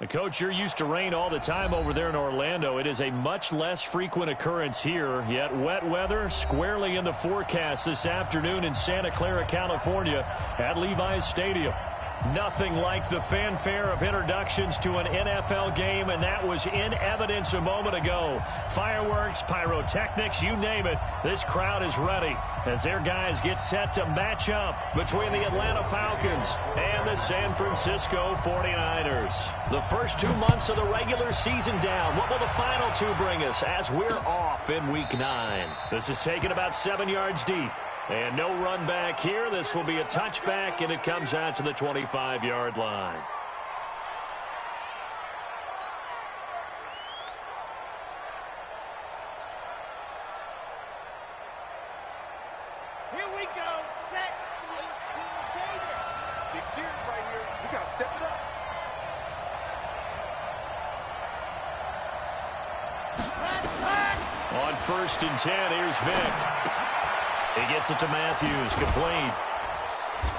Coach, you're used to rain all the time over there in Orlando. It is a much less frequent occurrence here, yet wet weather squarely in the forecast this afternoon in Santa Clara, California at Levi's Stadium. Nothing like the fanfare of introductions to an NFL game, and that was in evidence a moment ago. Fireworks, pyrotechnics, you name it. This crowd is ready as their guys get set to match up between the Atlanta Falcons and the San Francisco 49ers. The first 2 months of the regular season down. What will the final two bring us as we're off in Week 9? This is taken about 7 yards deep. And no run back here. This will be a touchback, and it comes out to the 25-yard line. Here we go. Set. 18 Davis. Big series right here. We got to step it up. On 1st and 10, here's Vick. He gets it to Matthews, complete.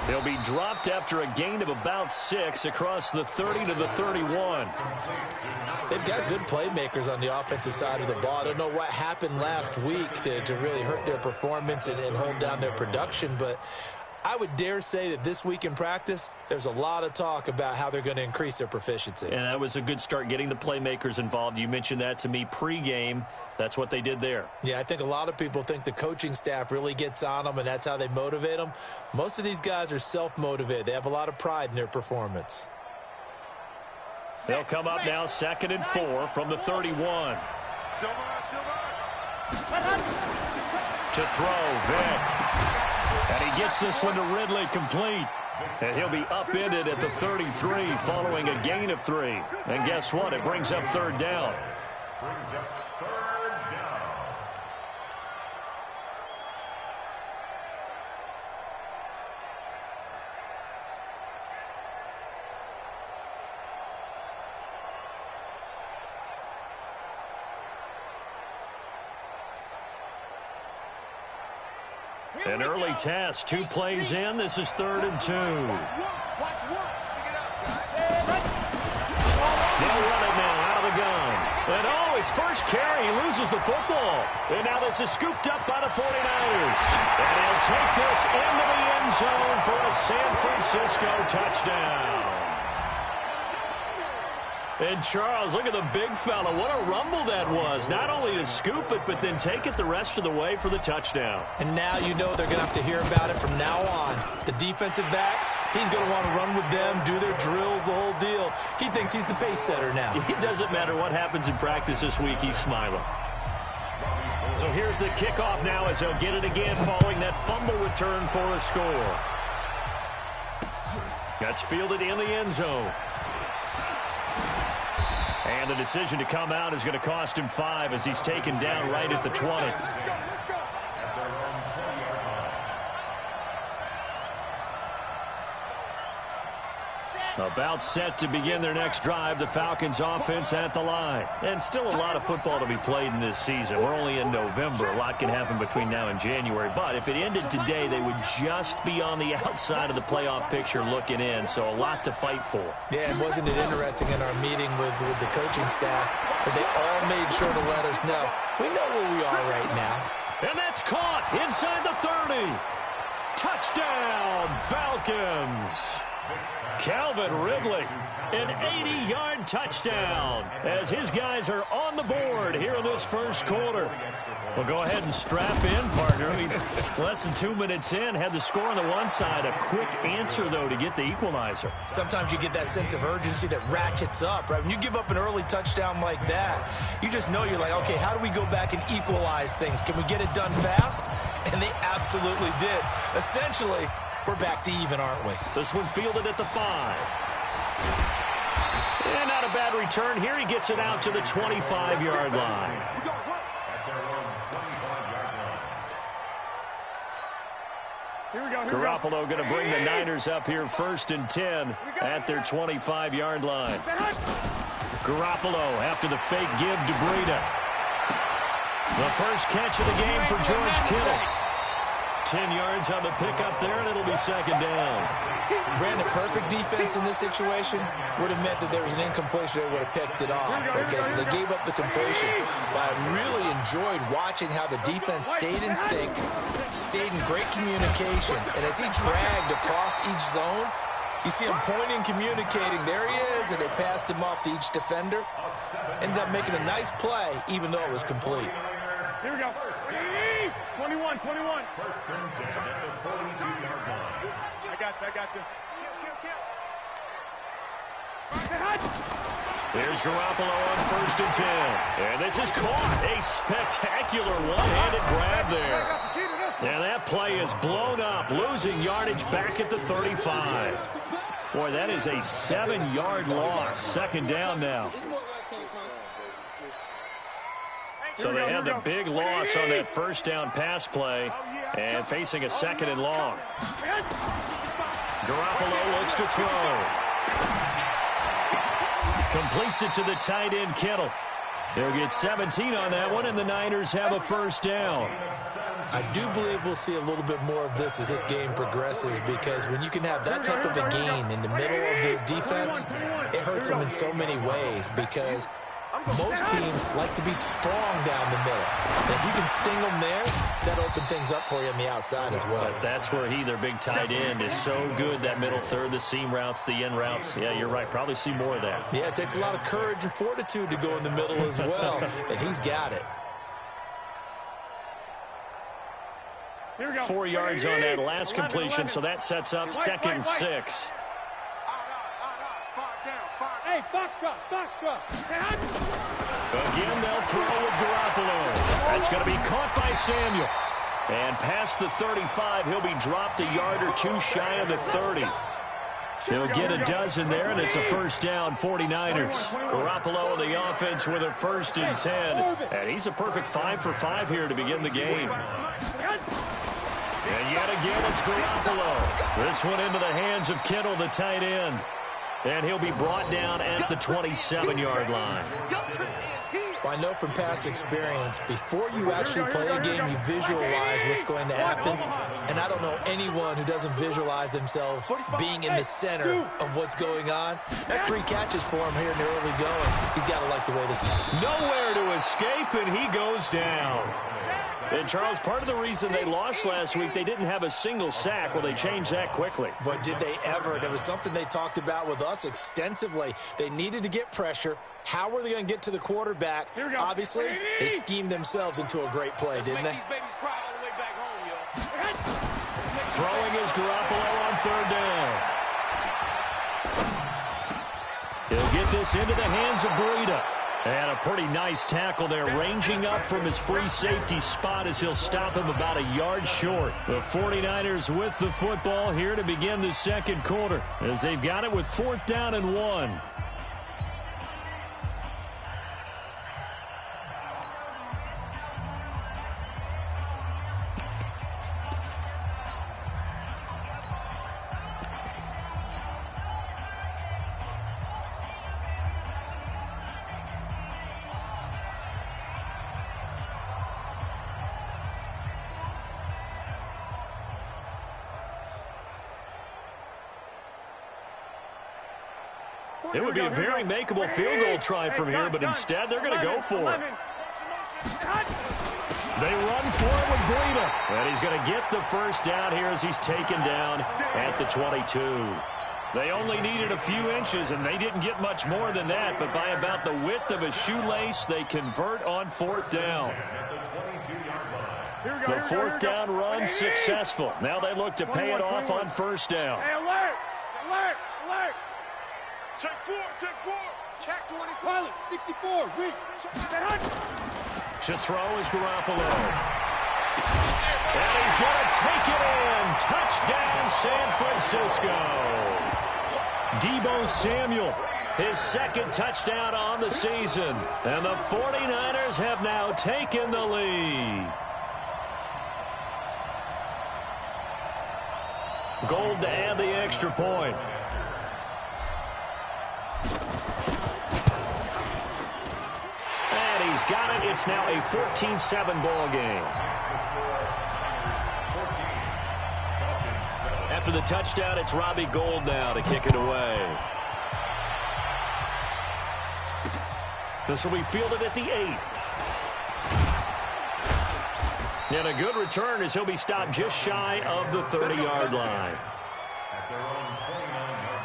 He'll be dropped after a gain of about 6 across the 30 to the 31. They've got good playmakers on the offensive side of the ball. I don't know what happened last week to really hurt their performance and hold down their production, but I would dare say that this week in practice, there's a lot of talk about how they're going to increase their proficiency. And that was a good start, getting the playmakers involved. You mentioned that to me pregame. That's what they did there. Yeah, I think a lot of people think the coaching staff really gets on them, and that's how they motivate them. Most of these guys are self-motivated. They have a lot of pride in their performance. They'll come up now 2nd and 4 from the 31. To throw, Vick. And he gets this one to Ridley, complete. And he'll be upended at the 33 following a gain of 3. And guess what? It brings up 3rd down. An early test, 2 plays in. This is 3rd and 2. They'll run it now out of the gun. And oh, his first carry, he loses the football. And now this is scooped up by the 49ers. And he'll take this into the end zone for a San Francisco touchdown. And Charles, look at the big fella. What a rumble that was. Not only to scoop it, but then take it the rest of the way for the touchdown. And now you know they're going to have to hear about it from now on. The defensive backs, he's going to want to run with them, do their drills, the whole deal. He thinks he's the pace setter now. It doesn't matter what happens in practice this week. He's smiling. So here's the kickoff now as he'll get it again following that fumble return for a score. That's fielded in the end zone. And the decision to come out is going to cost him 5 as he's taken down right at the 20. About set to begin their next drive, the Falcons offense at the line. And still a lot of football to be played in this season. We're only in November. A lot can happen between now and January. But if it ended today, they would just be on the outside of the playoff picture looking in. So a lot to fight for. Yeah, and wasn't it interesting in our meeting with the coaching staff that they all made sure to let us know, we know where we are right now. And that's caught inside the 30. Touchdown, Falcons. Calvin Ridley, an 80-yard touchdown as his guys are on the board here in this first quarter. Well, go ahead and strap in, partner. I mean, less than 2 minutes in, had the score on the one side. A quick answer, though, to get the equalizer. Sometimes you get that sense of urgency that ratchets up, right? When you give up an early touchdown like that, you just know you're like, okay, how do we go back and equalize things? Can we get it done fast? And they absolutely did. Essentially, we're back to even, aren't we? This one fielded at the 5. And not a bad return here. He gets it out to the 25-yard line. Garoppolo going to bring the Niners up here 1st and 10 at their 25-yard line. Garoppolo after the fake give to Breida. The first catch of the game for George Kittle. 10 yards on the pickup there, and it'll be second down. Brandon, perfect defense in this situation would have meant that there was an incompletion. They would have picked it off. Okay, so they gave up the completion. But I really enjoyed watching how the defense stayed in sync, stayed in great communication. And as he dragged across each zone, you see him pointing, communicating. There he is, and they passed him off to each defender. Ended up making a nice play, even though it was complete. Here we go. 21. First and 10 at the 42-yard line. I got you. There's Garoppolo on first and 10. And this is caught. A spectacular one-handed grab there. And that play is blown up, losing yardage back at the 35. Boy, that is a 7-yard loss. Second down now. So they had the big loss on that first down pass play and facing a second and long. Garoppolo looks to throw. Completes it to the tight end, Kittle. He'll get 17 on that one, and the Niners have a first down. I do believe we'll see a little bit more of this as this game progresses, because when you can have that type of a game in the middle of the defense, it hurts them in so many ways, because most teams like to be strong down the middle. And if you can sting them there, that'll open things up for you on the outside as well. But that's where their big tight end, is so good, that middle third, the seam routes, the in routes. Yeah, you're right. Probably see more of that. Yeah, it takes a lot of courage and fortitude to go in the middle as well, and he's got it. 4 yards on that last completion, so that sets up second and 6. Hey, Foxtrot. Again, they'll throw with Garoppolo. That's going to be caught by Samuel. And past the 35, he'll be dropped a yard or two shy of the 30. He'll get a dozen there, and it's a first down, 49ers. Garoppolo in the offense with a first and 10. And he's a perfect 5 for 5 here to begin the game. And yet again, it's Garoppolo. This one into the hands of Kittle, the tight end. And he'll be brought down at the 27-yard line. Well, I know from past experience, before you actually play a game, you visualize what's going to happen. And I don't know anyone who doesn't visualize themselves being in the center of what's going on. That's 3 catches for him here in the early going. He's got to like the way this is. Nowhere to escape, and he goes down. And, Charles, part of the reason they lost last week, they didn't have a single sack. Well, they changed that quickly. But did they ever? And it was something they talked about with us extensively. They needed to get pressure. How were they going to get to the quarterback? Obviously, they schemed themselves into a great play, didn't they? Throwing is Garoppolo on third down. He'll get this into the hands of Breida. And a pretty nice tackle there, ranging up from his free safety spot as he'll stop him about a yard short. The 49ers with the football here to begin the second quarter, as they've got it with 4th down and 1. It would be a very makeable field goal try from here, but instead they're going to go for it. They run for it with Breida. And he's going to get the first down here as he's taken down at the 22. They only needed a few inches, and they didn't get much more than that, but by about the width of a shoelace, they convert on 4th down. The 4th down run successful. Now they look to pay it off on first down. Hey, alert! Check 4. Check 24. Pilot, 64. Read. To throw is Garoppolo. And he's going to take it in. Touchdown, San Francisco. Deebo Samuel, his 2nd touchdown on the season. And the 49ers have now taken the lead. Gold to add the extra point. And he's got it. It's now a 14-7 ball game. After the touchdown, it's Robbie Gould now to kick it away. This will be fielded at the 8. And a good return as he'll be stopped just shy of the 30-yard line. At their own 29-yard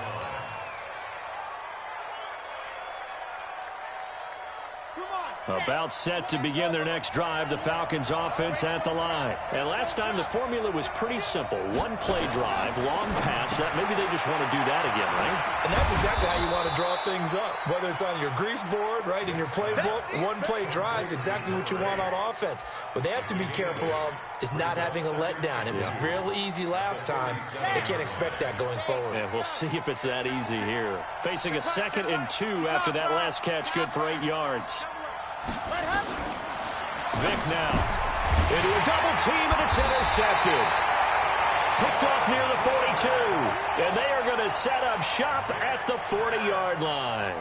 line. About set to begin their next drive, the Falcons offense at the line. And last time the formula was pretty simple. One-play drive, long pass. That maybe they just want to do that again, right? And that's exactly how you want to draw things up. Whether it's on your grease board, right, in your playbook, one-play drive is exactly what you want on offense. What they have to be careful of is not having a letdown. It was real easy last time. They can't expect that going forward. Yeah, we'll see if it's that easy here. Facing a 2nd and 2 after that last catch, good for 8 yards. Vick now into a double team, and it's intercepted. Picked off near the 42, and they are going to set up shop at the 40-yard line.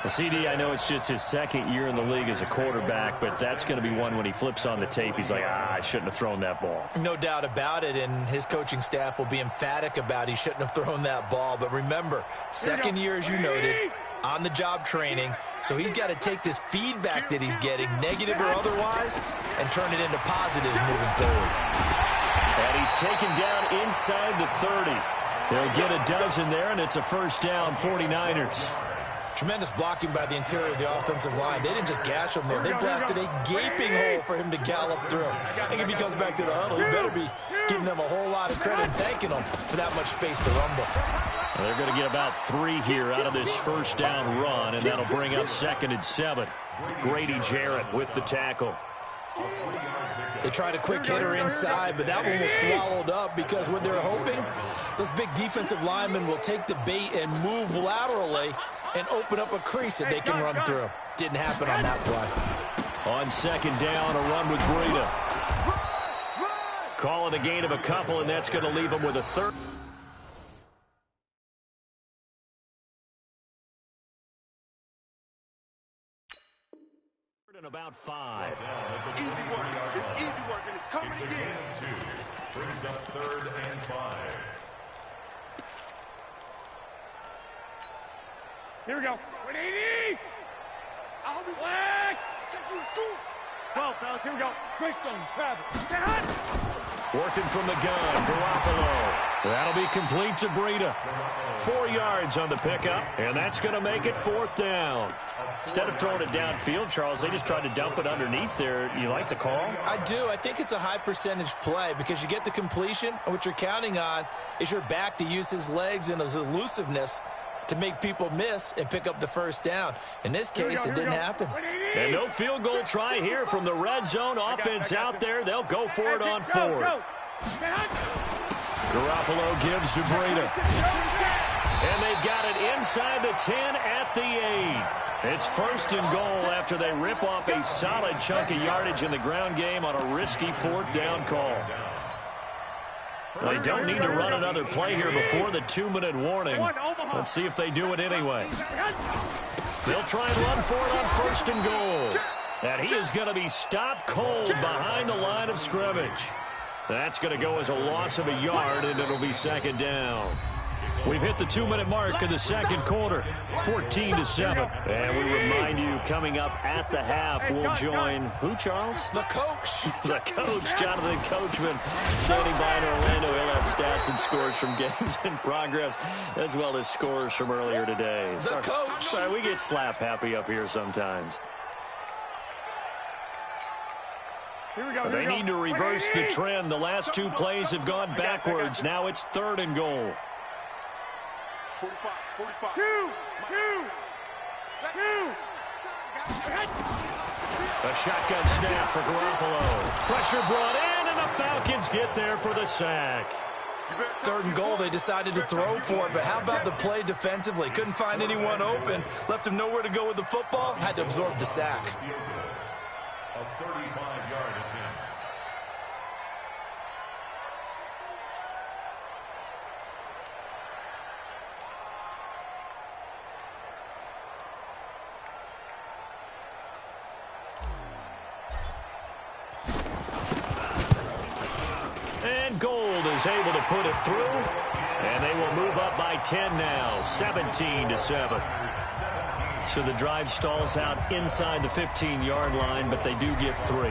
The CD, I know it's just his 2nd year in the league as a quarterback, but that's going to be one when he flips on the tape. He's like, I shouldn't have thrown that ball. No doubt about it, and his coaching staff will be emphatic about he shouldn't have thrown that ball. But remember, 2nd year, as you noted, on-the-job training, so he's got to take this feedback that he's getting, negative or otherwise, and turn it into positives moving forward. And he's taken down inside the 30. They'll get a dozen there, and it's a first down, 49ers. Tremendous blocking by the interior of the offensive line. They didn't just gash him there. They blasted a gaping hole for him to gallop through. I think if he comes back to the huddle, he better be giving them a whole lot of credit and thanking them for that much space to rumble. Well, they're going to get about 3 here out of this first down run, and that'll bring up 2nd and 7. Grady Jarrett with the tackle. They tried a quick hitter inside, but that one was swallowed up because what they're hoping, those big defensive linemen will take the bait and move laterally and open up a crease that they can run through. Didn't happen on that play. On 2nd down, a run with Breida. Call it a gain of a couple, and that's going to leave them with a 3rd. And about 5. Easy work. It's easy work, and it's coming again. 2 brings up 3rd and 5. Here we go. 180. I'll be black. Check you, shoot. 12, fellas. Here we go. Greystone, Travis. Working from the gun, Garoppolo. That'll be complete to Breida. 4 yards on the pickup, and that's going to make it 4th down. Instead of throwing it downfield, Charles, they just tried to dump it underneath there. You like the call? I do. I think it's a high percentage play because you get the completion, and what you're counting on is your back to use his legs and his elusiveness to make people miss and pick up the first down. In this case, it didn't happen. And no field goal try here from the red zone offense out there. They'll go for it on 4th. Garoppolo gives to Breida. And they've got it inside the 10 at the 8. It's 1st and goal after they rip off a solid chunk of yardage in the ground game on a risky 4th down call. They don't need to run another play here before the 2-minute warning. Let's see if they do it anyway. They'll try and run for it on 1st and goal. And he is going to be stopped cold behind the line of scrimmage. That's going to go as a loss of a yard, and it'll be 2nd down. We've hit the 2-minute mark in the 2nd quarter, 14-7. And we remind you, coming up at the half, we'll join who, Charles? The coach. The coach, Jonathan Coachman, standing by in Orlando. He'll have stats and scores from games in progress, as well as scores from earlier today. The coach. Sorry, we get slap happy up here sometimes. They need to reverse the trend. The last 2 plays have gone backwards. Now it's 3rd and goal. 45. 2. A shotgun snap for Garoppolo. Pressure brought in, and the Falcons get there for the sack. 3rd and goal, they decided to throw for it, but how about the play defensively? Couldn't find anyone open, left him nowhere to go with the football, had to absorb the sack. A 35-yard attempt. And Gould is was able to put it through, and they will move up by 10 now, 17-7. So the drive stalls out inside the 15-yard line, but they do get 3.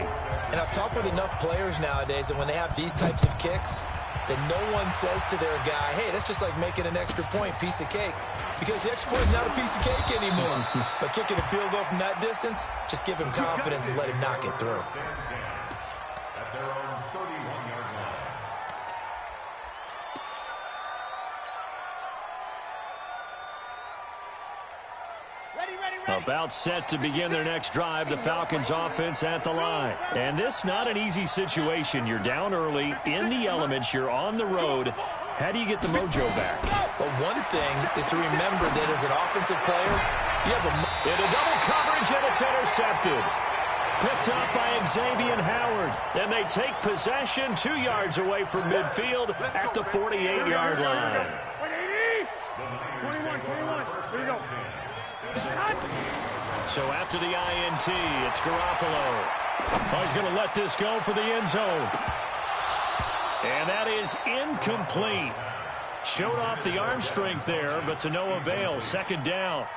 And I've talked with enough players nowadays that when they have these types of kicks, that no one says to their guy, hey, that's just like making an extra point, piece of cake. Because the extra point is not a piece of cake anymore. But kicking a field goal from that distance, just give him confidence and let him knock it through. At their own 31-yard line. About set to begin their next drive, the Falcons offense at the line. And this not an easy situation. You're down early, in the elements, you're on the road. How do you get the mojo back? Well, one thing is to remember that as an offensive player, you have into double coverage, and it's intercepted. Picked up by Xavier Howard. And they take possession 2 yards away from midfield at the 48-yard line. 21. Here we go. So after the INT, it's Garoppolo. Oh, he's going to let this go for the end zone. And that is incomplete. Showed off the arm strength there, but to no avail. Second down.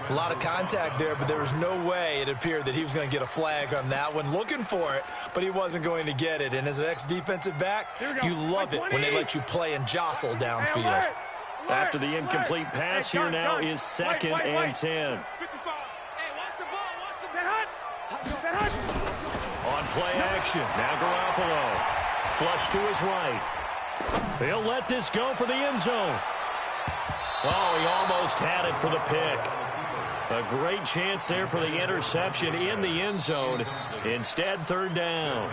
a lot of contact there, but there was no way it appeared that he was going to get a flag on that one. Looking for it, but he wasn't going to get it. And as an ex-defensive back, you love it when they let you play and jostle downfield. After the incomplete pass, here now is 2nd and 10. On play action, now Garoppolo. Flush to his right. He'll let this go for the end zone. Oh, he almost had it for the pick. A great chance there for the interception in the end zone. Instead, 3rd down.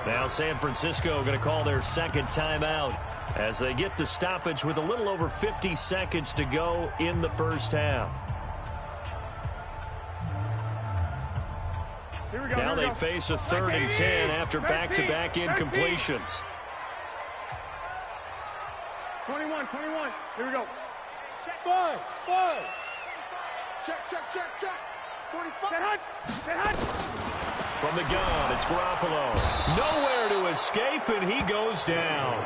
Now San Francisco going to call their second timeout as they get the stoppage with a little over 50 seconds to go in the first half. Now they face a 3rd and 10 after back-to-back incompletions. 21. Here we go. Check. 5. Check. 45. Set hunt. From the gun, it's Garoppolo. Nowhere to escape, and he goes down.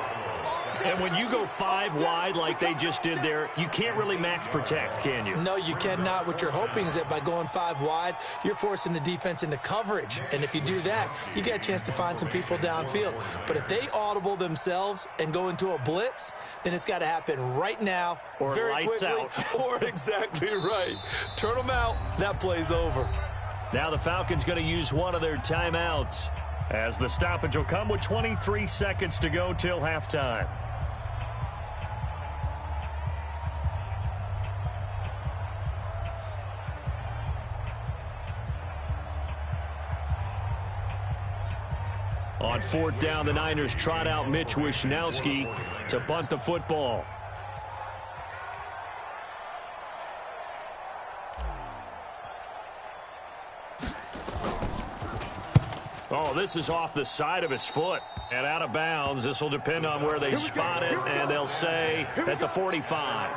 And when you go 5 wide like they just did there, you can't really max protect, can you? No, you cannot. What you're hoping is that by going 5 wide, you're forcing the defense into coverage. And if you do that, you get a chance to find some people downfield. But if they audible themselves and go into a blitz, then it's got to happen right now, or very lights quickly, out. Or exactly right. Turn them out. That play's over. Now the Falcons going to use one of their timeouts as the stoppage will come with 23 seconds to go till halftime. On 4th down, the Niners trot out Mitch Wishnowsky to bunt the football. Oh, this is off the side of his foot and out of bounds. This will depend on where they spot it, and they'll say at the 45.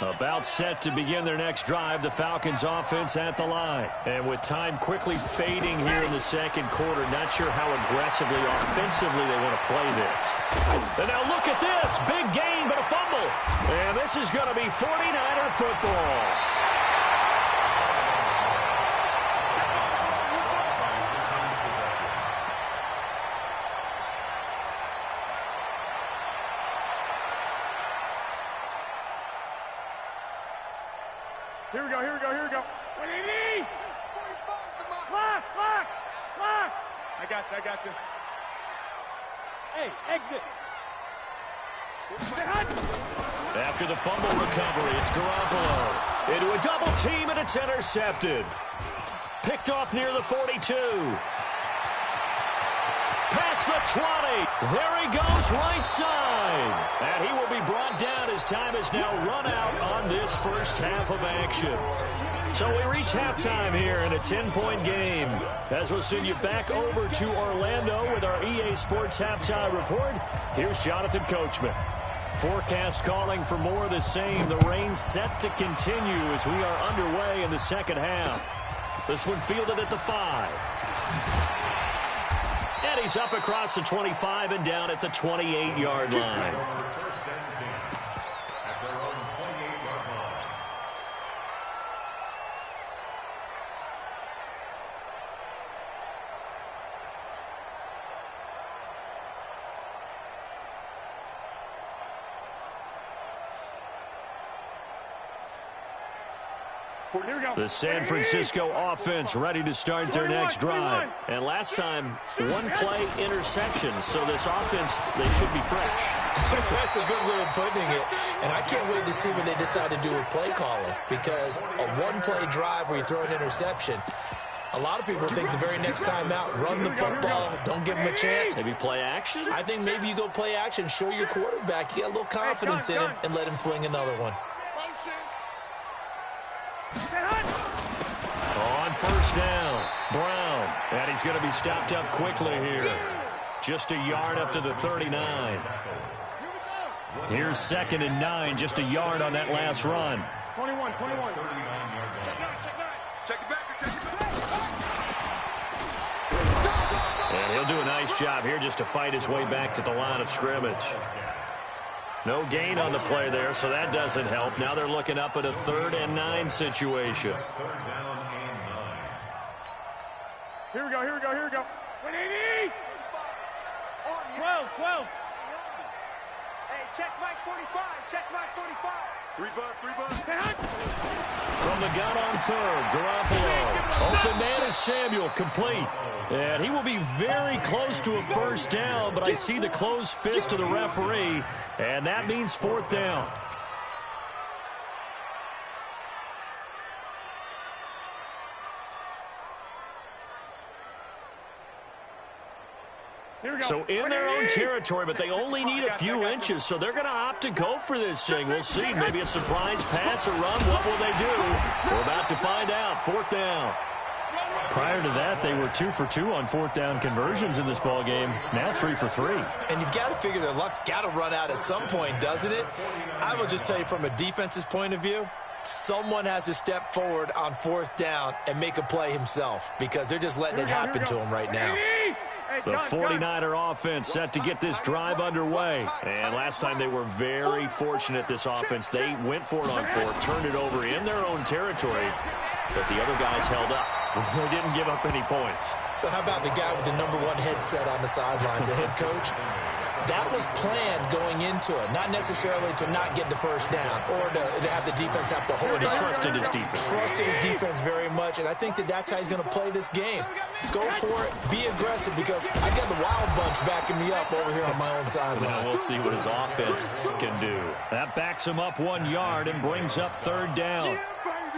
About set to begin their next drive, the Falcons offense at the line. And with time quickly fading here in the second quarter, not sure how aggressively, offensively they want to play this. And now look at this. Big gain, but a fumble. And this is going to be 49er football. Here we go. What do you need? Clock. I got this. Hey, exit. After the fumble recovery, it's Garoppolo. Into a double team, and it's intercepted. Picked off near the 42. Past the 20. There he goes, right side. And he will be brought down as time is now run out on this first half of action. So we reach halftime here in a 10-point game. As we'll send you back over to Orlando with our EA Sports Halftime Report, here's Jonathan Coachman. Forecast calling for more of the same. The rain set to continue as we are underway in the second half. This one fielded at the 5. And he's up across the 25 and down at the 28-yard line. The San Francisco offense ready to start their next drive. And last time, one-play interception. So this offense, they should be fresh. That's a good way of putting it. And I can't wait to see what they decide to do with play calling. Because a one-play drive where you throw an interception, a lot of people think the very next time out, run the football, don't give them a chance. Maybe play action? I think maybe you go play action, show your quarterback, you get a little confidence in him, and let him fling another one. On first down, Brown. And he's going to be stopped up quickly here. Just a yard up to the 39. Here's 2nd and 9, just a yard on that last run. 21. Check it back. And he'll do a nice job here just to fight his way back to the line of scrimmage. No gain on the play there, so that doesn't help. Now they're looking up at a 3rd and 9 situation. Here we go. 180. 12. Hey, check Mike 45. 3 bucks. From the gun on 3rd, Garoppolo. Open man is Samuel, complete. And he will be very close to a first down, but I see the closed fist of the referee, and that means 4th down. So in their own territory, but they only need a few inches, so they're going to opt to go for this thing. We'll see. Maybe a surprise pass or run. What will they do? We're about to find out. 4th down. Prior to that, they were 2 for 2 on 4th down conversions in this ball game. Now 3 for 3. And you've got to figure their luck's got to run out at some point, doesn't it? I will just tell you from a defense's point of view, someone has to step forward on 4th down and make a play himself because they're just letting it happen to him right now. The 49er offense set to get this drive underway. And last time they were very fortunate, this offense. They went for it on 4th, turned it over in their own territory, but the other guys held up. They didn't give up any points. So how about the guy with the #1 headset on the sidelines, the head coach? That was planned going into it, not necessarily to not get the first down or to have the defense have to hold it. He trusted his defense. Trusted his defense very much, and I think that's how he's going to play this game. Go for it, be aggressive, because I got the Wild Bunch backing me up over here on my own sideline. Now we'll see what his offense can do. That backs him up 1 yard and brings up 3rd down.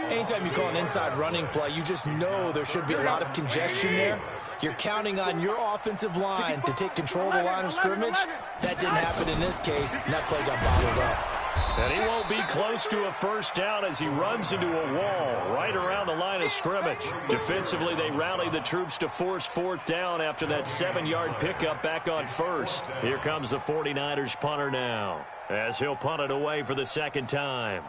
Anytime you call an inside running play, you just know there should be a lot of congestion there. You're counting on your offensive line to take control of the line of scrimmage. That didn't happen in this case, and that play got bottled up. And he won't be close to a first down as he runs into a wall right around the line of scrimmage. Defensively, they rally the troops to force 4th down after that 7-yard pickup back on 1st. Here comes the 49ers punter now as he'll punt it away for the 2nd time.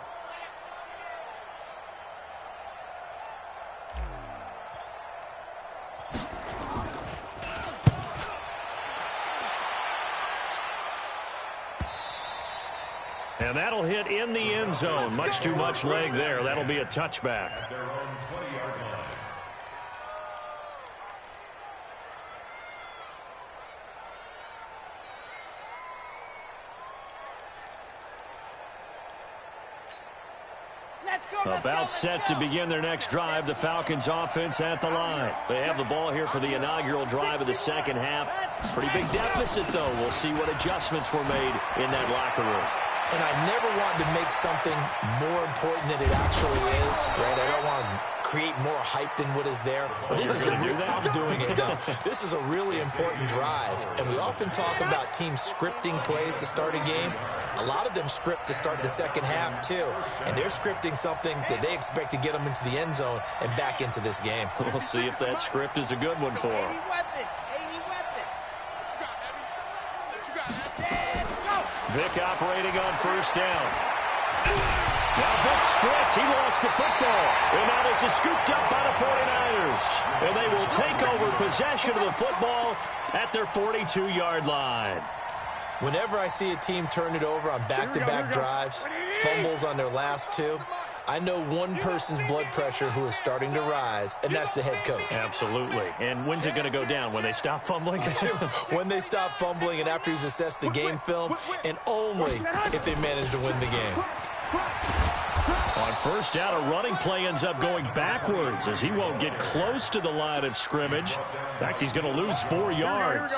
And that'll hit in the end zone. Much too much leg there. That'll be a touchback. About set to begin their next drive, the Falcons offense at the line. They have the ball here for the inaugural drive of the 2nd half. Pretty big deficit, though. We'll see what adjustments were made in that locker room. And I never wanted to make something more important than it actually is, right? I don't want to create more hype than what is there. But this is I'm doing it, though. This is a really important drive. And we often talk about teams scripting plays to start a game. A lot of them script to start the 2nd half, too. And they're scripting something that they expect to get them into the end zone and back into this game. We'll see if that script is a good one for them. Vick operating on first down. Now Vic stripped. He lost the football. And now this is scooped up by the 49ers. And they will take over possession of the football at their 42-yard line. Whenever I see a team turn it over on back-to-back drives, fumbles on their last two, I know one person's blood pressure who is starting to rise, and that's the head coach. Absolutely. And when's it going to go down? When they stop fumbling? When they stop fumbling and after he's assessed the game film, and only if they manage to win the game. On first down, a running play ends up going backwards as he won't get close to the line of scrimmage. In fact, he's going to lose 4 yards.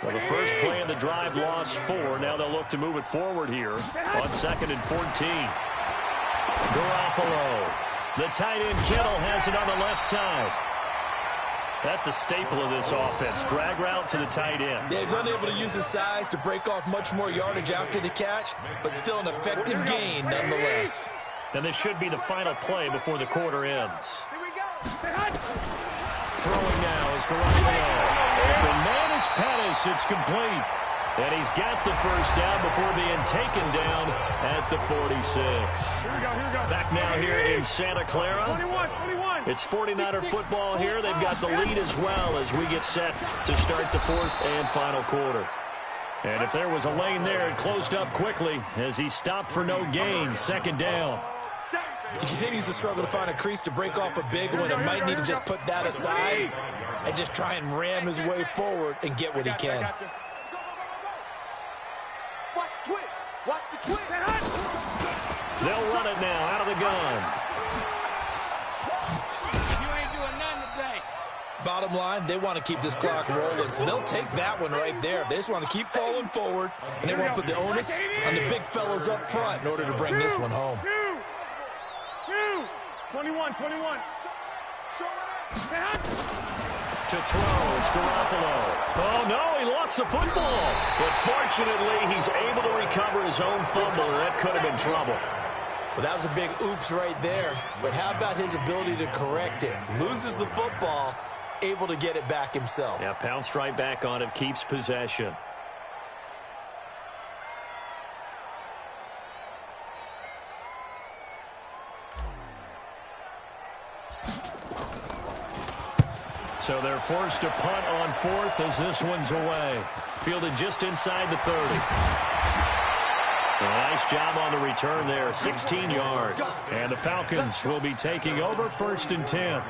Well, the first play in the drive lost 4. Now they'll look to move it forward here on 2nd and 14. Garoppolo. The tight end Kittle has it on the left side. That's a staple of this offense. Drag route to the tight end. Yeah, he's unable to use his size to break off much more yardage after the catch, but still an effective gain nonetheless. And this should be the final play before the quarter ends. Throwing now is Garoppolo. Open man is Pettis. It's complete. And he's got the first down before being taken down at the 46. Back now here in Santa Clara. It's 49er football here. They've got the lead as well as we get set to start the 4th and final quarter. And if there was a lane there, it closed up quickly as he stopped for no gain. 2nd down. He continues to struggle to find a crease to break off a big one and might need to just put that aside and just try and ram his way forward and get what he can. Watch the twist. Watch the twist. They'll run it now out of the gun. You ain't doing nothing today. Bottom line, they want to keep this clock rolling, so they'll take that one right there. They just want to keep falling forward, and they want to put the onus on the big fellas up front in order to bring this one home. 21. To throw, it's Garoppolo. Oh, no, he lost the football. But fortunately, he's able to recover his own fumble, and that could have been trouble. Well, that was a big oops right there. But how about his ability to correct it? Loses the football, able to get it back himself. Yeah, pounced right back on it, keeps possession. So they're forced to punt on 4th as this one's away. Fielded just inside the 30. A nice job on the return there, 16 yards. And the Falcons will be taking over 1st and 10.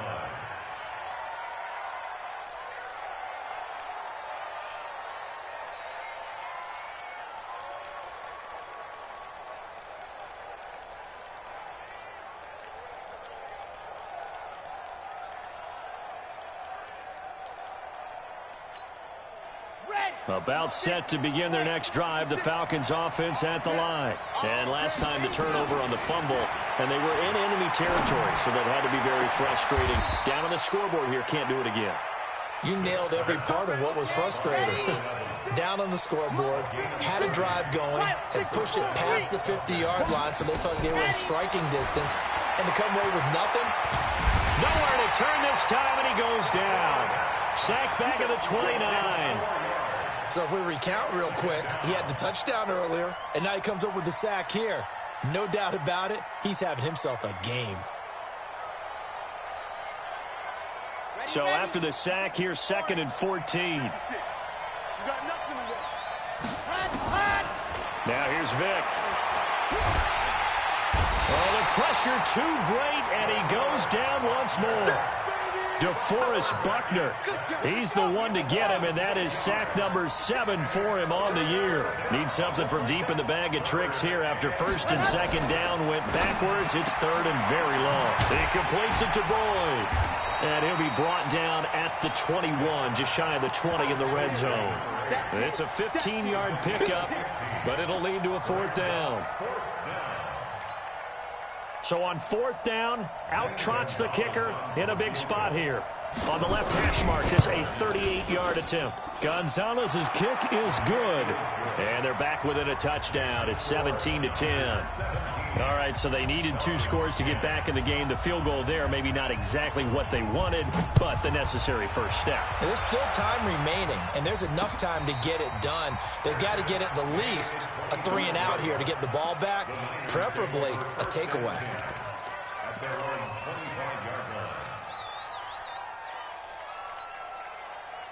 About set to begin their next drive, the Falcons offense at the line. And last time the turnover on the fumble, and they were in enemy territory, so that had to be very frustrating. Down on the scoreboard here, can't do it again. You nailed every part of what was frustrating. Down on the scoreboard, had a drive going, had pushed it past the 50-yard line, so they felt like they were in striking distance, and to come away with nothing. Nowhere to turn this time, and he goes down. Sacked back at the 29. So if we recount real quick, he had the touchdown earlier, and now he comes up with the sack here. No doubt about it, he's having himself a game. So after the sack here, 2nd and 14. Now here's Vic. Oh, the pressure too great, and he goes down once more. DeForest Buckner. He's the one to get him, and that is sack number 7 for him on the year. Needs something from deep in the bag of tricks here after 1st and 2nd down went backwards. It's 3rd and very long. He completes it to Boyd. And he'll be brought down at the 21, just shy of the 20 in the red zone. It's a 15-yard pickup, but it'll lead to a 4th down. So on 4th down, out trots the kicker in a big spot here. On the left hash mark, this a 38-yard attempt. Gonzalez's kick is good. And they're back within a touchdown. It's 17-10. All right, so they needed 2 scores to get back in the game. The field goal there, maybe not exactly what they wanted, but the necessary first step. There's still time remaining, and there's enough time to get it done. They've got to get at the least a 3-and-out here to get the ball back, preferably a takeaway.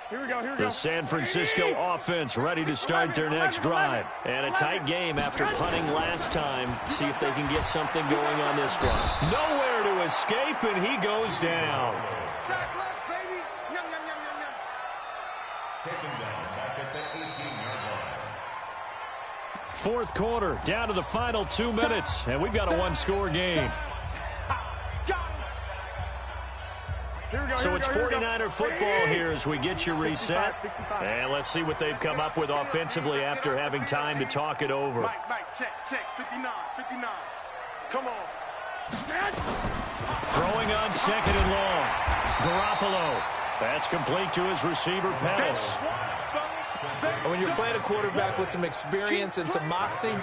Here we go. The San Francisco offense ready to start their next drive. And a tight game after punting last time. See if they can get something going on this drive. Nowhere to escape, and he goes down. Sack left, baby. Yum, yum, yum, yum, yum. Taken down back at the 18-yard line. Fourth quarter, down to the final 2 minutes, and we've got a 1-score game. So it's 49er football here as we get you reset. And let's see what they've come up with offensively after having time to talk it over. Mike, check, 59. Come on. Throwing on 2nd and long. Garoppolo. That's complete to his receiver, Pettis. When you're playing a quarterback with some experience and some moxie,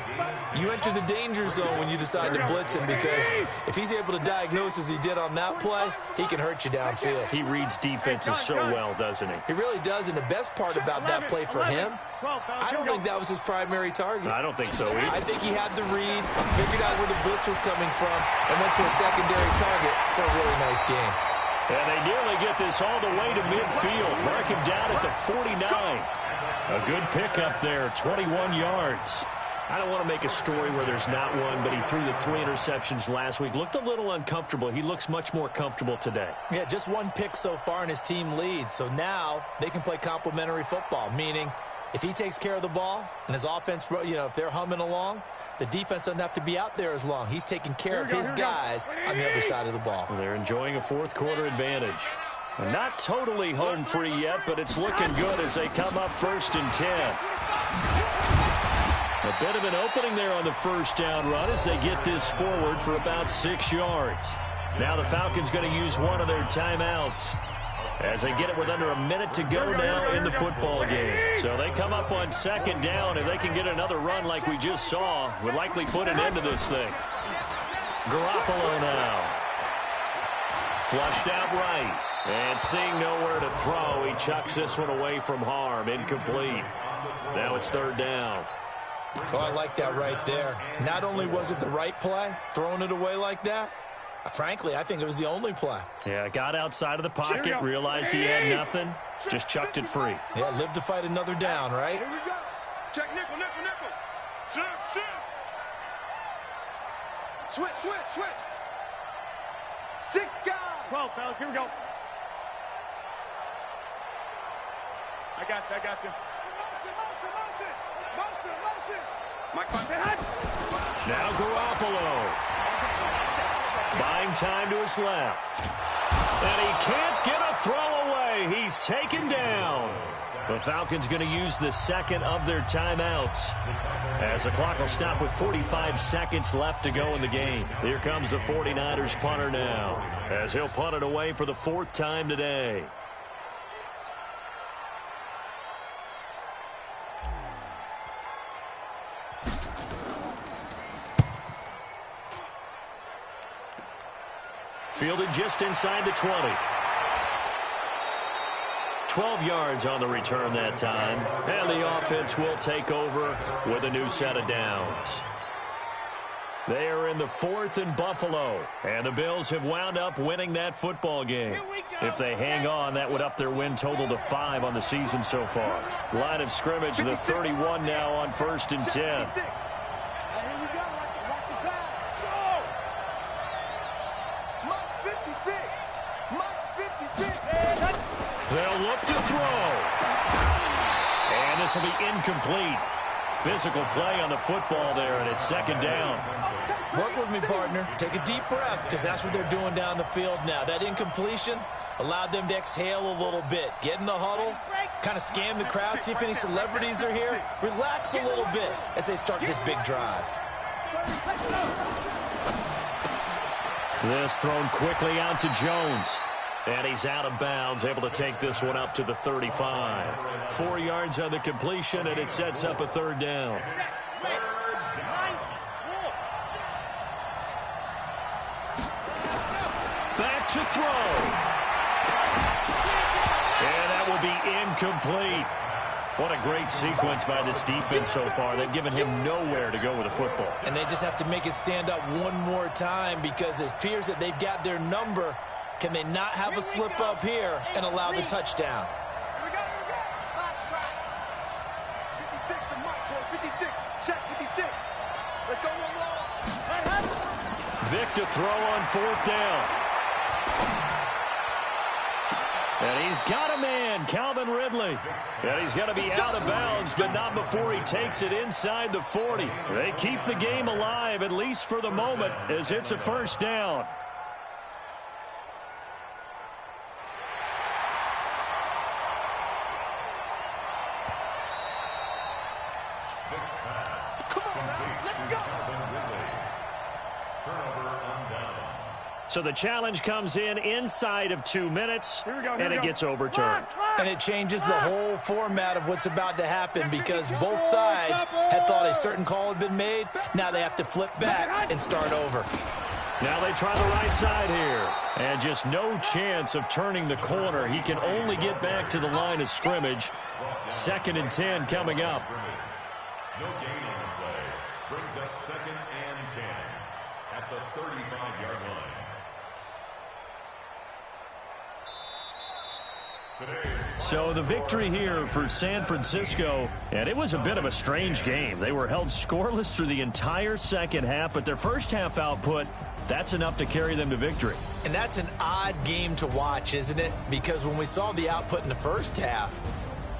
you enter the danger zone when you decide to blitz him, because if he's able to diagnose as he did on that play, he can hurt you downfield. He reads defenses so well, doesn't he? He really does, and the best part about that play for him, I don't think that was his primary target. I don't think so either. I think he had the read, figured out where the blitz was coming from, and went to a secondary target for a really nice game. And they nearly get this all the way to midfield. Mark him down at the 49. A good pickup there, 21 yards. I don't want to make a story where there's not one, but he threw the 3 interceptions last week. Looked a little uncomfortable. He looks much more comfortable today. Yeah, just 1 pick so far, and his team leads. So now they can play complementary football, meaning if he takes care of the ball and his offense, if they're humming along, the defense doesn't have to be out there as long. He's taking care of his guys on the other side of the ball. Well, they're enjoying a fourth quarter advantage. And not totally home free yet, but it's looking good as they come up 1st and 10. A bit of an opening there on the first down run as they get this forward for about 6 yards. Now the Falcons going to use one of their timeouts as they get it with under a minute to go now in the football game. So they come up on 2nd down. If they can get another run like we just saw, would likely put an end to this thing. Garoppolo now. Flushed out right. And seeing nowhere to throw, he chucks this one away from harm. Incomplete. Now it's 3rd down. Oh, I like that right there. Not only was it the right play, throwing it away like that, frankly, I think it was the only play. Yeah, got outside of the pocket, realized he had nothing, just chucked it free. Yeah, live to fight another down, right? Here we go. Check nickel. Shift. Switch. 6 guys. 12, fellas. Here we go. I got you. Motion. Mike, Now Garoppolo. Buying time to his left. And he can't get a throw away. He's taken down. The Falcons going to use the 2nd of their timeouts, as the clock will stop with 45 seconds left to go in the game. Here comes the 49ers punter now, as he'll punt it away for the 4th time today. Fielded just inside the 20. 12 yards on the return that time. And the offense will take over with a new set of downs. They are in the 4th in Buffalo. And the Bills have wound up winning that football game. If they hang on, that would up their win total to 5 on the season so far. Line of scrimmage, the 31 now on 1st and 10. Here we go. Watch the pass. Go. Mike 56. They'll look to throw. And this will be incomplete. Physical play on the football there, and it's 2nd down. Work with me, partner. Take a deep breath, because that's what they're doing down the field now. That incompletion allowed them to exhale a little bit. Get in the huddle, kind of scan the crowd, see if any celebrities are here. Relax a little bit as they start this big drive. This thrown quickly out to Jones. And he's out of bounds, able to take this one up to the 35. 4 yards on the completion, and it sets up a third down. Back to throw. And that will be incomplete. What a great sequence by this defense so far. They've given him nowhere to go with the football. And they just have to make it stand up one more time because it appears that they've got their number. Can they not have a slip up here and allow the touchdown? Here we go. Last try. 56 to Mike, 56. Check 56. Let's go one more. Vic to throw on fourth down. And he's got a man, Calvin Ridley. And he's going to be out of bounds, but not before he takes it inside the 40. They keep the game alive, at least for the moment, as it's a first down. So the challenge comes in inside of 2 minutes, and it gets overturned. And it changes the whole format of what's about to happen because both sides had thought a certain call had been made. Now they have to flip back and start over. Now they try the right side here. And just no chance of turning the corner. He can only get back to the line of scrimmage. 2nd and 10 coming up. No gain on the play. Brings up 2nd and 10 at the 35-yard line. So the victory here for San Francisco, and it was a bit of a strange game. They were held scoreless through the entire second half, but their first half output, that's enough to carry them to victory. And that's an odd game to watch, isn't it? Because when we saw the output in the first half,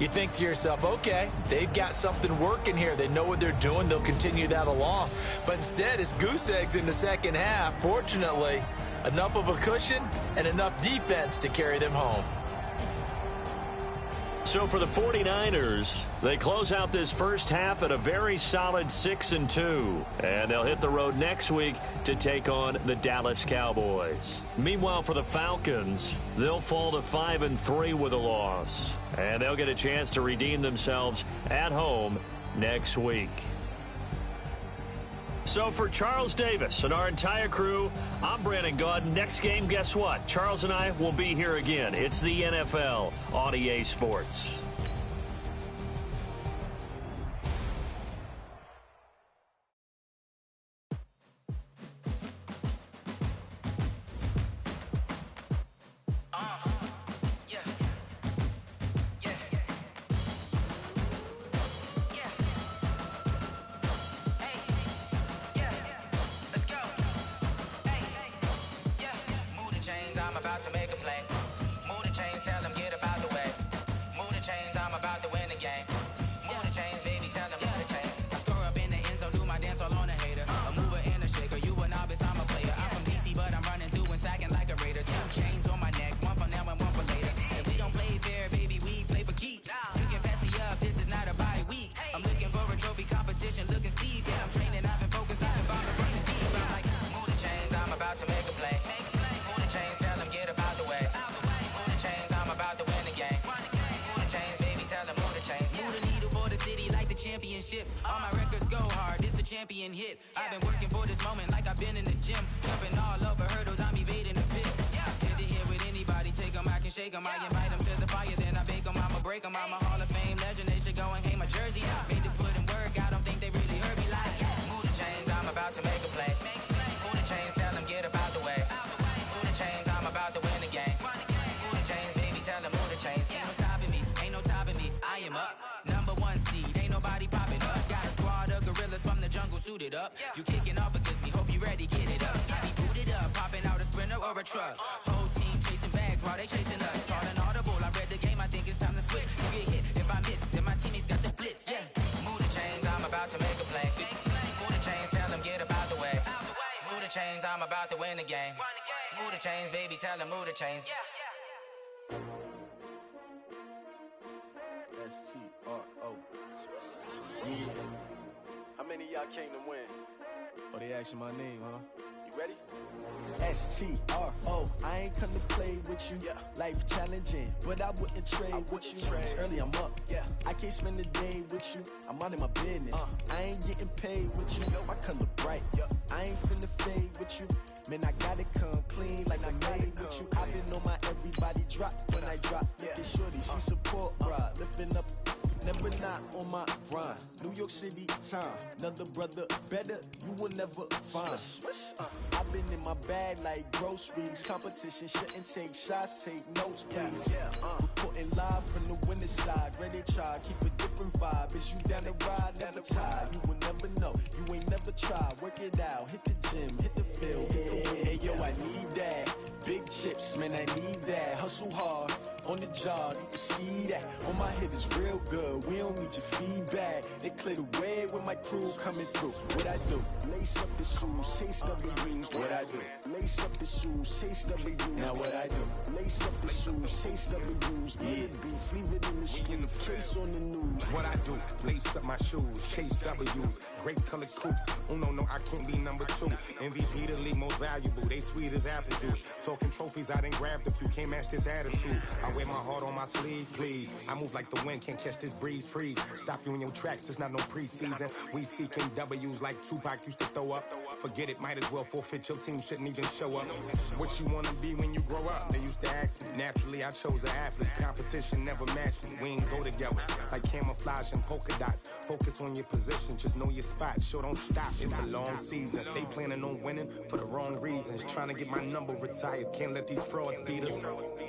you think to yourself, okay, they've got something working here. They know what they're doing. They'll continue that along. But instead, it's goose eggs in the second half. Fortunately, enough of a cushion and enough defense to carry them home. So for the 49ers, they close out this first half at a very solid 6-2. And they'll hit the road next week to take on the Dallas Cowboys. Meanwhile, for the Falcons, they'll fall to 5-3 with a loss. And they'll get a chance to redeem themselves at home next week. So for Charles Davis and our entire crew, I'm Brandon Gaudin. Next game, guess what? Charles and I will be here again. It's the NFL on EA Sports. All my records go hard, this a champion hit. I've been working for this moment like I've been in the gym. Jumping all over hurdles, I'm evading the pit. Get to here with anybody, take them, I can shake them. I invite them to the fire, then I bake them, I'ma break them. I'm a Hall of Fame legend, they should go and hang my jersey. Made to put in work, I don't think they really heard me like. Move the chains, I'm about to make a play. Move the chains, tell them get up out the way. Move the chains, I'm about to win the game. Move the chains, baby, tell them move the chains. Ain't no stopping me, ain't no topping me, I am up. #1 seed, ain't nobody popping up. Got a squad of gorillas from the jungle suited up. You kicking off against me, hope you ready, get it up. I be booted up, popping out a Sprinter or a truck. Whole team chasing bags while they chasing us. Call an audible, I read the game, I think it's time to switch. You get hit, if I miss, then my teammates got the blitz, yeah. Move the chains, I'm about to make a play. Move the chains, tell them get up out the way. Move the chains, I'm about to win the game. Move the chains, baby, tell them move the chains. S-T-R-O. Yeah. How many of y'all came to win? Oh, they asking my name, huh? You Ready? STRO, I ain't come to play with you. Life challenging, but I wouldn't trade with you. It's early, I'm up. I can't spend the day with you. I'm minding my business. I ain't getting paid with you. My color bright. I ain't finna fade with you. Man, I gotta come clean like I'm made with you. I've been on my everybody drop when I drop. Look at shorty, she support ride. Lifting up, never not on my grind. New York City time, another brother better, you will never find. I've been in my bag like groceries. Competition shouldn't take shots, take notes, please. Reporting live from the winning side. Ready to try, keep a different vibe. Is you down the ride, never tired. You will never know, you ain't never tried. Work it out, hit the gym, hit the field. Hey yo, I need that. Big chips, man, I need that. Hustle hard, on the job, you can see that. On my head is real good, we don't need your feedback. They clear the way with my crew coming through. What I do? Lace up the shoes, chase W's. What I do? Lace up the shoes, chase W's. Now what I do? Lace up the shoes, chase W's. Yeah, beats, leave it in the street, case on the news. What I do? Lace up my shoes, chase W's. Great colored coops. Oh no, I can't be number 2. MVP the league most valuable. They sweet as apple juice. Talking trophies, I didn't grab the few. Can't match this attitude. I wear my heart on my sleeve, please. I move like the wind, can't catch this breeze, freeze. Stop you in your tracks, there's not no preseason. We seeking W's like Tupac used to throw up. Forget it, might as well forfeit. Your team shouldn't even show up. What you wanna be when you grow up? They used to ask me. Naturally, I chose an athlete. Competition never matched me. We ain't go together like camouflage and polka dots. Focus on your position, just know your spot. Sure, don't stop. It's a long season. They planning on winning for the wrong reasons. Trying to get my number retired. Can't let these frauds beat us.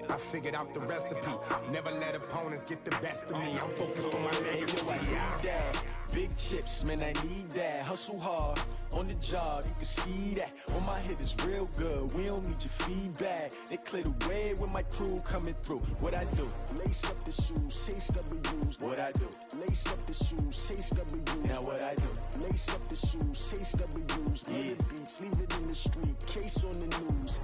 I figured out the recipe. Never let opponents get the best of me. I'm focused on my legacy. I need that. Big chips, man, I need that. Hustle hard, on the job, you can see that. On my head is real good, we don't need your feedback. They clear the way with my crew coming through. What I do? Lace up the shoes, chase W's. What I do? Lace up the shoes, chase W's. Now what I do? Lace up the shoes, chase W's. Yeah, beats, leave it in the street, case on the news.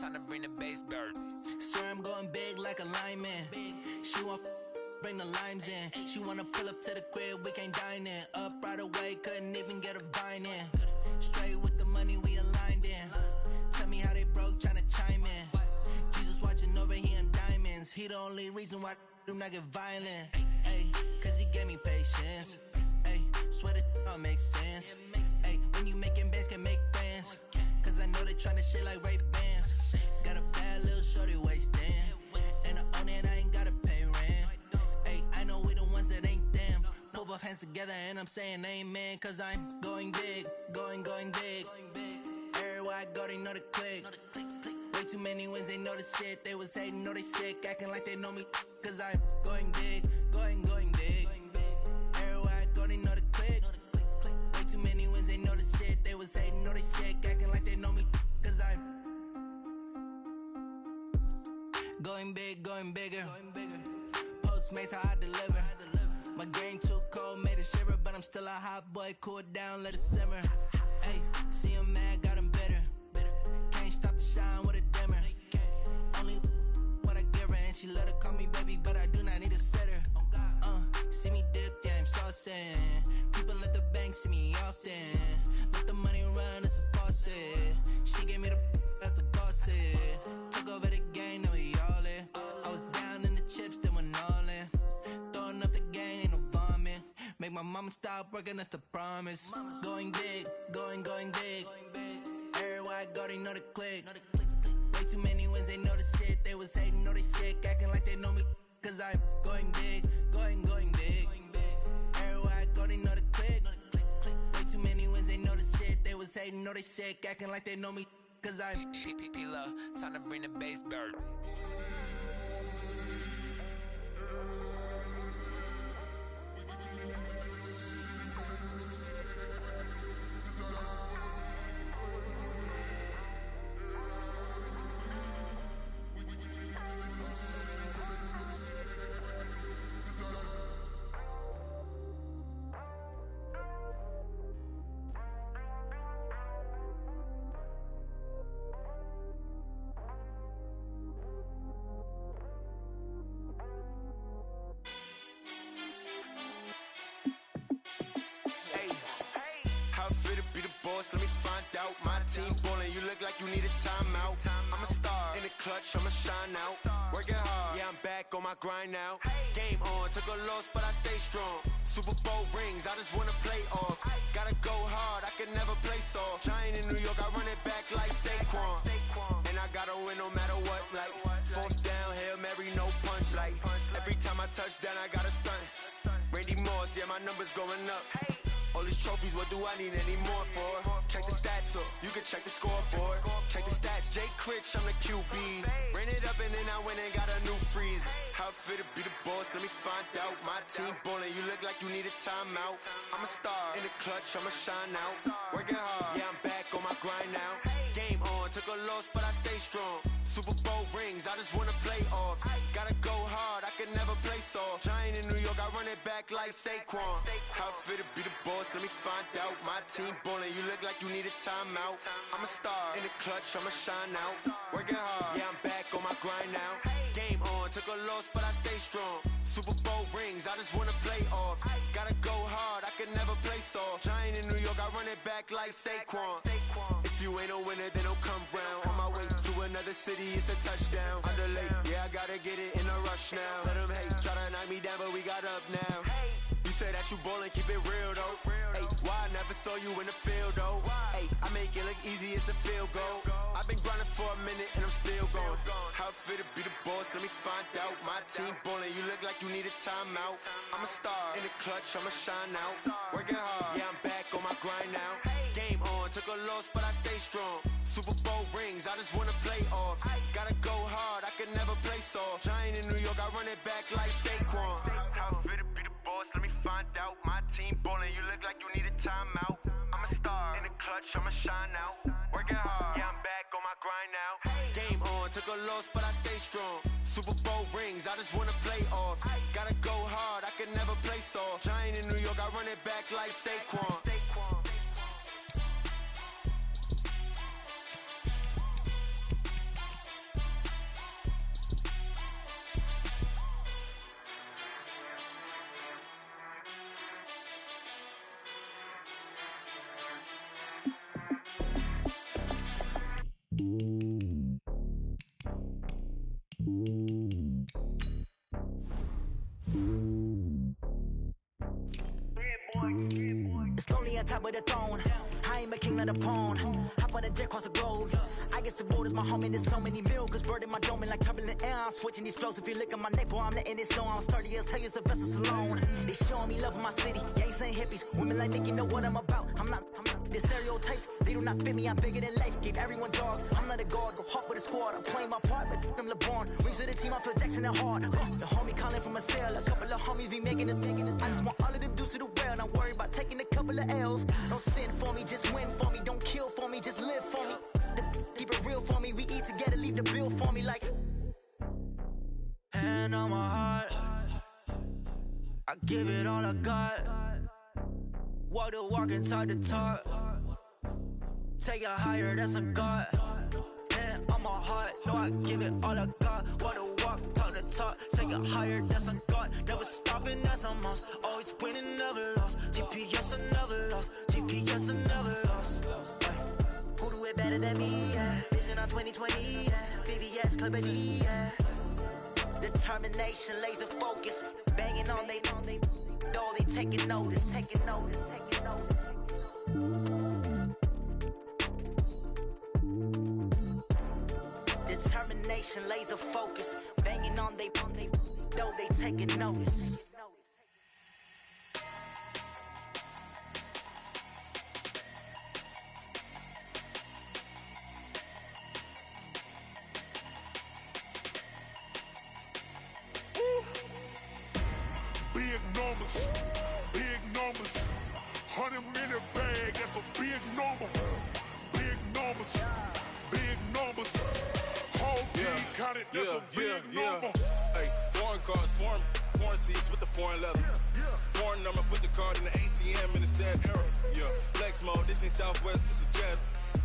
Time to bring the bass bird. Swear I'm going big like a lineman. She want bring the limes in. She wanna pull up to the crib, we can't dine in. Up right away, couldn't even get a vine in. Straight with the money, we aligned in. Tell me how they broke, tryna chime in. Jesus watching over here in diamonds. He the only reason why I do not get violent. Ay, cause he gave me patience. Ay, swear that don't make sense. Ay, when you making bands, can make friends. Cause I know they tryna shit like Ray-Bans. Got a bad little shorty wasting. And I own it, I ain't gotta pay rent. Ay, I know we the ones that ain't them. Put both hands together and I'm saying amen. Cause I'm going big, going big. Everywhere I go, they know the click. Way too many wins, they know the shit. They was hating, know they sick, acting like they know me. Cause I'm going big, going big. Everywhere I go, they know the click. Way too many wins, they know the shit. They was hating, know they sick, acting like they know me. Cause I'm going big, going bigger. Postmates, how I deliver. My game too cold, made it shiver. But I'm still a hot boy, cool it down, let it simmer. Hey, see him mad, got him bitter. Can't stop the shine with a dimmer. Only what I give her, and she let her call me baby, but I do not need a sitter. See me dip, yeah, I'm saucing. People at the bank see me often. Let the money run, it's a faucet. She gave me the that's a boss is. Took over the game, now we all in. I was down in the chips, then went all in. Throwing up the game, ain't no vomit. Make my mama stop working, that's the promise. Going big, going big. Everywhere I go, they know the click. Way too many wins, they know the shit. They was hating, know they sick, acting like they know me. Cause I'm going big, going big. Everywhere I go, they know the click. Way too many wins, they know the shit. They was hating, know they sick, acting like they know me. Cause I'm P-P-P-Love, time to bring the bass bird. boss, let me find out. My team ballin', you look like you need a timeout. I'm a star in the clutch, I'ma shine out. Working hard, yeah, I'm back on my grind now. Game on, took a loss, but I stay strong. Super Bowl rings, I just wanna play off. Gotta go hard, I can never play soft. Giant in New York, I run it back like Saquon. And I gotta win no matter what, like fourth down, Hail Mary, no punch. Like every time I touch down, I gotta stunt. Randy Moss, yeah, my numbers going up. All these trophies, what do I need any more for? Check the stats up, you can check the scoreboard. Check the stats, Jay Critch, I'm the QB. Ran it up and then I went and got a new freeze. How it feel to be the boss, let me find out. My team ballin', you look like you need a timeout. I'm a star in the clutch, I'ma shine out. Working hard, yeah, I'm back on my grind now. Game on, took a loss, but I stay strong. Super Bowl rings, I just wanna play off. Gotta go hard, I can never play soft. Giant in New York, I run it back like Saquon. How it feel to be the boss, let me find out. My team ballin', you look like you need a timeout. I'm a star in the clutch, I'ma shine out. Working hard, yeah, I'm back on my grind now. Game on, took a loss, but I stay strong. Super Bowl rings, I just wanna play off. Gotta go hard, I can never play soft. Giant in New York, I run it back like Saquon. If you ain't a winner, then don't come round. On my way to another city, it's a touchdown. Underlay, yeah, I gotta get it in a rush now. Let them hate, try to knock me down, but we got up now. You say that you ballin', keep it real though. Ay, why I never saw you in the field though? Ay, I make it look easy, it's a field goal. I've been grinding for a minute and I'm still going. How it feel to be the boss, let me find out. My team ballin', you look like you need a timeout. I'm a star in the clutch, I'ma shine out. Working hard, yeah, I'm back on my grind now. Game on, took a loss, but I stay strong. Super Bowl rings, I just wanna play off. Gotta go hard, I can never play soft. Giant in New York, I run it back like Saquon. How it feel to be the boss, let me find out. My team ballin', you look like you need a timeout. I'm a star in the clutch, I'ma shine out. Working hard, yeah, I'm back on my grind now. Game on, took a loss, but I stay strong. Super Bowl rings, I just wanna play off. Gotta go hard, I can never play soft. Giant in New York, I run it back like Saquon. It's lonely on top of the throne. I ain't a king, not a pawn. Hop on a jet across the globe. I guess the world is my home and there's so many milkers bird in my dome and like turbulent air. I'm switching these flows. If you look at my neck, boy, I'm letting it slow. I'm sturdy as hell as a vessel alone. They showing me love in my city. Gangs ain't hippies. Women like Nicki know what I'm about. I'm not the stereotypes. They do not fit me. I'm bigger than life. Give everyone dogs. I'm not a guard. Go hard with a squad. I'm playing my part, but them LeBron. Rings to the team. I feel Jackson and hard. The homie calling from a cell. A couple of homies be making it. I just want all of them dudes to the well. Not worry about taking a couple of L's. Don't sin for me, just win for me. Don't kill for me, just live for me. Keep it real for me. We eat together, leave the bill for me like. Hand on my heart, I give it all I got. Walk the walk and talk the talk. Take it higher, that's a God. Hand on my heart, no, I give it all I got. Walk the walk, talk the talk. Take it higher, that's a God. Never stopping, that's a must. Always winning, never lost. GPS, I never lost. GPS, I never lost. Who do it better than me? Yeah. Vision on 2020. Yeah. VVS, Clarity. Yeah. Determination, laser focus. Banging on they know they taking notice. Taking notice. Taking notice. Determination, laser focus. Banging on they know they taking notice. Big numbers, 100 minute bag, that's a big number. Big numbers, whole team counted, that's a big number. Hey, foreign cars, foreign seats with the foreign leather. Foreign number, put the card in the ATM in the sad era. Yeah, flex mode, this ain't Southwest, this a jet.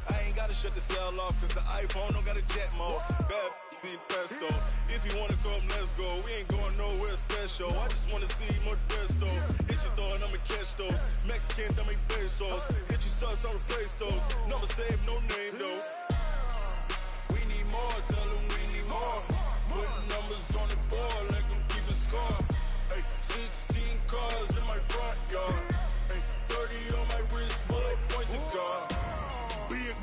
I ain't gotta shut the cell off, cause the iPhone don't got a jet mode. Bad pesto. If you wanna come, let's go. We ain't going nowhere special. I just wanna see more Modesto. Hit your thought, I'ma catch those. Mexican, I'ma pesos. Hit your trust, I replace those. Number saved, no name though. We need more, tell them we need more. Putting numbers on the board, let them keep the score. Ay, 16 cars in my front yard. Ay, 30 on my wrist, bullet point to God. Big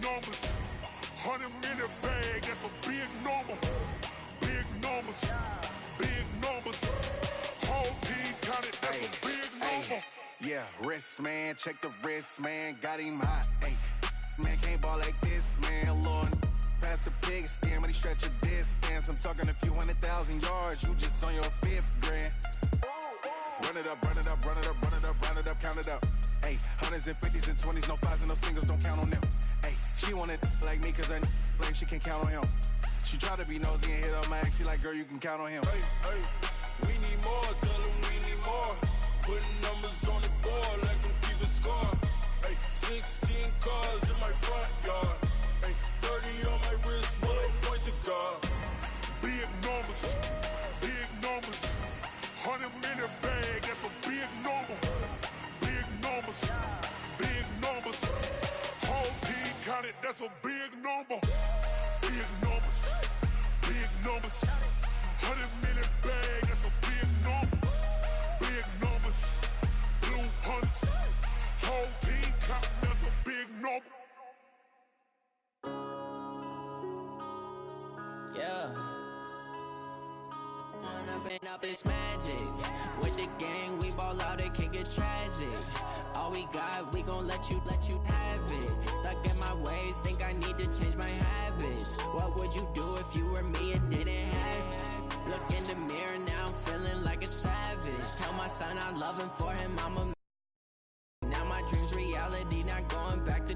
numbers, 100 in the bag, that's a big number. Big numbers, whole team counted, that's a big number. Yeah, wrist man, check the wrist man, got him hot. Ay, man can't ball like this, man. Lord, past the pig skin, but he stretch a distance. I'm talking a few 100,000 yards, you just on your 5th grand. Run it up, run it up, run it up, run it up, round it up, count it up. Ay, 100s and 50s and 20s, no 5s and no singles, don't count on them. Ay, she want it like me, cause her like she can't count on him. She try to be nosy and hit up my ex, she like, girl, you can count on him. Hey, hey, we need more, tell them we need more. Putting numbers on the board, let them keep the score. Hey, 16 cars in my front yard. Hey, 30 on my wrist, bullet point to God. Big numbers, 100 in the bag, that's a big number. Big numbers, whole team counted, that's a big number. Big numbers, 100 in the bag, that's a big number. Big numbers, blue hunts, whole team counting, that's a big number. Yeah. Up this magic. With the gang, we ball out, it can get tragic. All we got, we gon' let you have it. Stuck in my ways, think I need to change my habits. What would you do if you were me and didn't have it? Look in the mirror, now I'm feeling like a savage. Tell my son I love him, for him I'm a. Now my dreams reality, not going back to.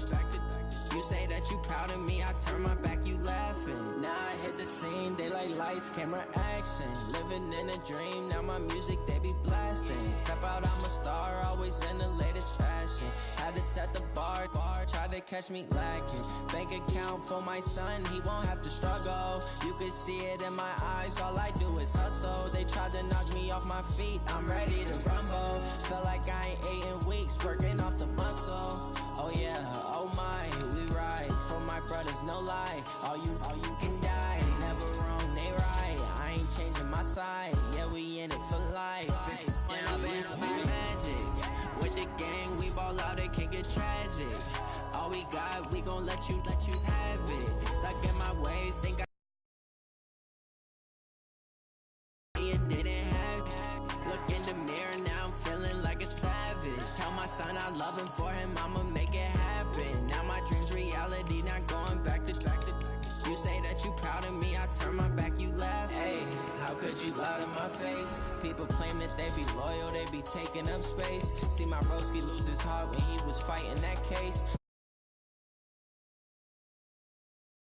You say that you proud of me, I turn my back, you laughing. Now I hit the scene, they like lights, camera, action. Living in a dream, now my music, they be blasting. Step out, I'm a star, always in the latest fashion. Had to set the bar, try to catch me lacking. Bank account for my son, he won't have to struggle. You can see it in my eyes, all I do is hustle. They tried to knock me off my feet, I'm ready to rumble. Feel like I ain't ate in weeks, working off the muscle. Oh yeah, oh my, we ride for my brothers, no lie. All you can die, never wrong, they right. I ain't changing my side, yeah, we in it for life. It's magic. With the gang, we ball out, it can get tragic. All we got, we gon' let you have it. Stuck in my ways, think I didn't have it. Look in the mirror, now I'm feeling like a savage. Tell my son I love him, for him I'ma make it happen. Now my dreams reality, not going back to. You say that you proud of me, I turn my back, you laugh. Hey, how could you lie to my face? People claim that they be loyal, they be taking up space. See my broski lose his heart when he was fighting that case.